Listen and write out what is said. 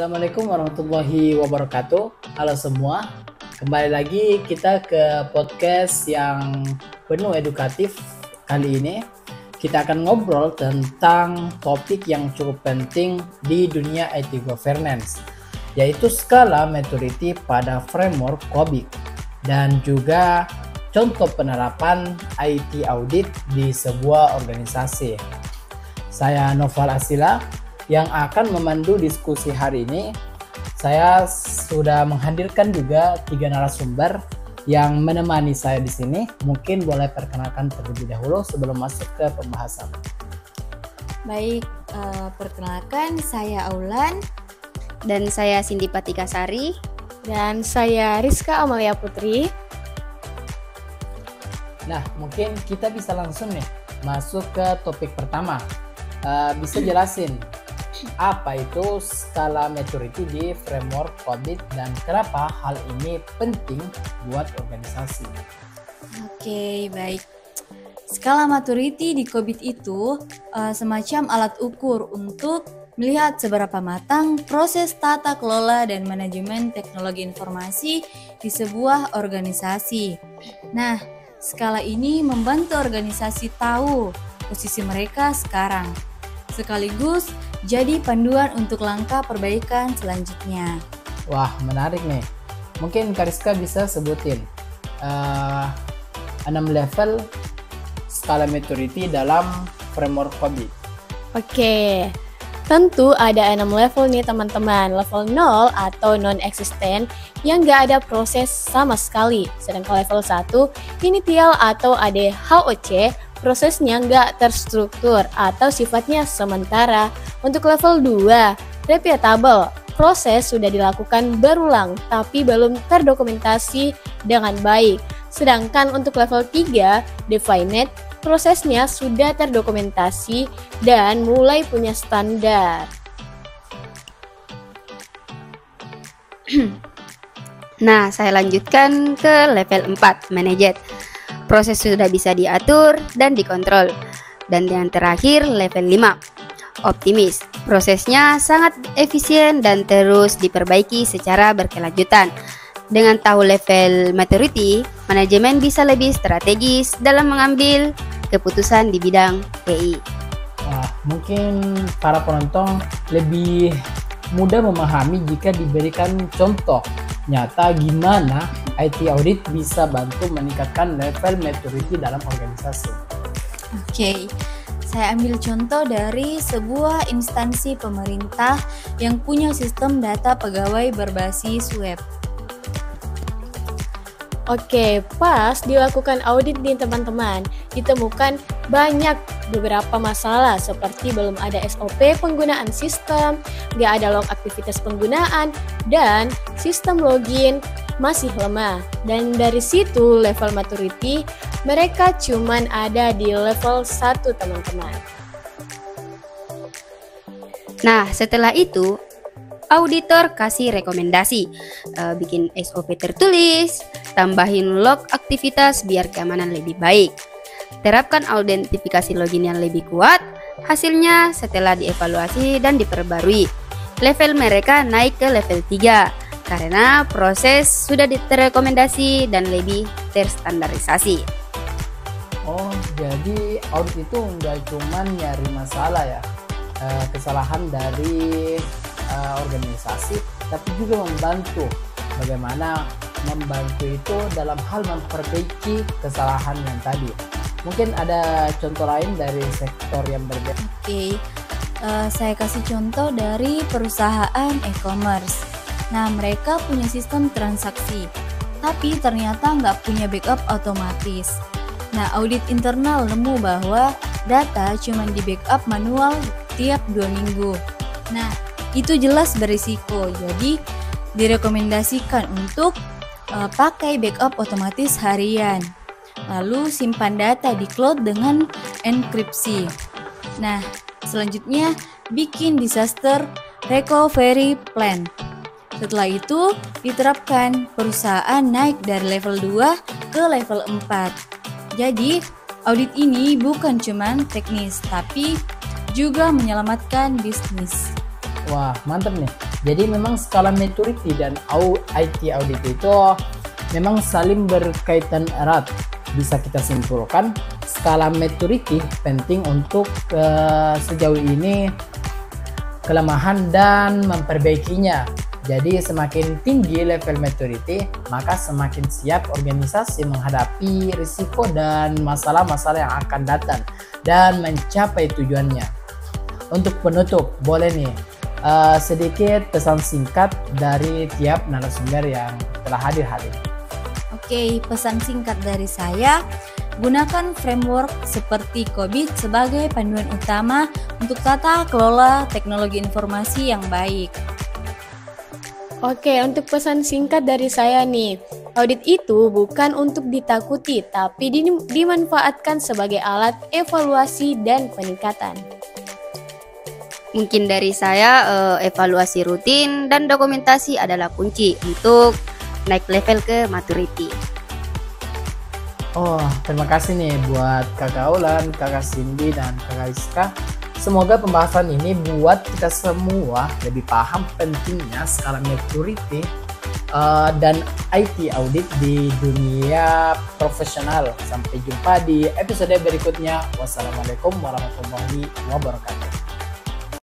Assalamualaikum warahmatullahi wabarakatuh. Halo semua, kembali lagi kita ke podcast yang penuh edukatif. Kali ini kita akan ngobrol tentang topik yang cukup penting di dunia IT governance, yaitu skala maturity pada framework COBIT dan juga contoh penerapan IT audit di sebuah organisasi. Saya Noval Asila yang akan memandu diskusi hari ini. Saya sudah menghadirkan juga 3 narasumber yang menemani saya di sini. Mungkin boleh perkenalkan terlebih dahulu sebelum masuk ke pembahasan. Baik, perkenalkan saya Aulan. Dan saya Cindy Patikasari. Dan saya Rizka Amalia Putri. Nah, mungkin kita bisa langsung nih masuk ke topik pertama. Bisa jelasin apa itu skala maturity di framework COBIT dan kenapa hal ini penting buat organisasi? Oke, baik. Skala maturity di COBIT itu semacam alat ukur untuk melihat seberapa matang proses tata kelola dan manajemen teknologi informasi di sebuah organisasi. Nah, skala ini membantu organisasi tahu posisi mereka sekarang, sekaligus jadi panduan untuk langkah perbaikan selanjutnya. Wah, menarik nih. Mungkin Kariska bisa sebutin 6 level skala maturity dalam framework COBIT. Oke, tentu ada 6 level nih teman-teman. Level 0 atau non-existent yang nggak ada proses sama sekali. Sedangkan level 1, initial atau ADHOC, prosesnya nggak terstruktur atau sifatnya sementara. Untuk level 2, repeatable, proses sudah dilakukan berulang tapi belum terdokumentasi dengan baik. Sedangkan untuk level 3, definite, prosesnya sudah terdokumentasi dan mulai punya standar. Nah, saya lanjutkan ke level 4, managed. Proses sudah bisa diatur dan dikontrol. Dan yang terakhir, level 5, optimis. Prosesnya sangat efisien dan terus diperbaiki secara berkelanjutan. Dengan tahu level maturity, manajemen bisa lebih strategis dalam mengambil keputusan di bidang TI. Wah, mungkin para penonton lebih mudah memahami jika diberikan contoh nyata gimana IT audit bisa bantu meningkatkan level maturity dalam organisasi. Oke, saya ambil contoh dari sebuah instansi pemerintah yang punya sistem data pegawai berbasis web. Oke, pas dilakukan audit nih teman-teman, ditemukan banyak beberapa masalah seperti belum ada SOP penggunaan sistem, nggak ada log aktivitas penggunaan, dan sistem login masih lemah. Dan dari situ level maturity mereka cuman ada di level 1 teman-teman. Nah, setelah itu auditor kasih rekomendasi, bikin SOP tertulis, tambahin log aktivitas biar keamanan lebih baik, terapkan autentifikasi login yang lebih kuat. Hasilnya setelah dievaluasi dan diperbarui, level mereka naik ke level 3 karena proses sudah terekomendasi dan lebih terstandarisasi. Oh, jadi audit itu nggak cuma nyari masalah ya, kesalahan dari organisasi, tapi juga membantu bagaimana membantu itu dalam hal memperbaiki kesalahan yang tadi. Mungkin ada contoh lain dari sektor yang berbeda. Oke, saya kasih contoh dari perusahaan e-commerce. Nah, mereka punya sistem transaksi, tapi ternyata nggak punya backup otomatis. Nah, audit internal nemu bahwa data cuma di backup manual tiap 2 minggu. Nah, itu jelas berisiko, jadi direkomendasikan untuk pakai backup otomatis harian. Lalu simpan data di cloud dengan enkripsi. Nah, selanjutnya bikin disaster recovery plan. Setelah itu diterapkan, perusahaan naik dari level 2 ke level 4. Jadi, audit ini bukan cuma teknis, tapi juga menyelamatkan bisnis. Wah, mantap nih. Jadi memang skala maturity dan IT audit itu memang saling berkaitan erat. Bisa kita simpulkan skala maturity penting untuk sejauh ini kelemahan dan memperbaikinya. Jadi semakin tinggi level maturity, maka semakin siap organisasi menghadapi risiko dan masalah-masalah yang akan datang dan mencapai tujuannya. Untuk penutup, boleh nih sedikit pesan singkat dari tiap narasumber yang telah hadir hari ini. Oke, pesan singkat dari saya, gunakan framework seperti COBIT sebagai panduan utama untuk tata kelola teknologi informasi yang baik. Oke, untuk pesan singkat dari saya nih, audit itu bukan untuk ditakuti, tapi dimanfaatkan sebagai alat evaluasi dan peningkatan. Mungkin dari saya, evaluasi rutin dan dokumentasi adalah kunci untuk naik level ke maturity. Oh, terima kasih nih buat Kakak Aulan, Kakak Cindy, dan Kakak Iska. Semoga pembahasan ini buat kita semua lebih paham pentingnya skala maturity dan IT audit di dunia profesional. Sampai jumpa di episode berikutnya. Wassalamualaikum warahmatullahi wabarakatuh.